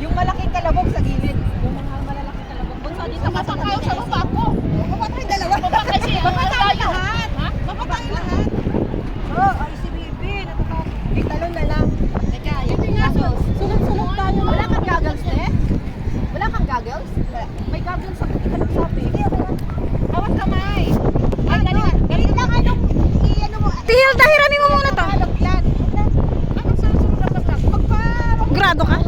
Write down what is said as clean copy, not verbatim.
Yung malaking kalabog sa gilid. Yung mga malalaking kalabog. Bunso, dito ka sa kayo sa baba ko. Baba tayong dalawa. Baba kasi. Baba tayong lahat. Ha? Baba tayong lahat. Oh, ay si Bibi. Natatakot. Italon na lang. Teka, yung goggles. Sunod-sunod tayo. Wala kang goggles, eh? Wala kang goggles? May goggles sa sabi. Hawak kamay. Ay, galing lang anong i-ano mo. Tihil, dahiranin mo muna to. Grado ka?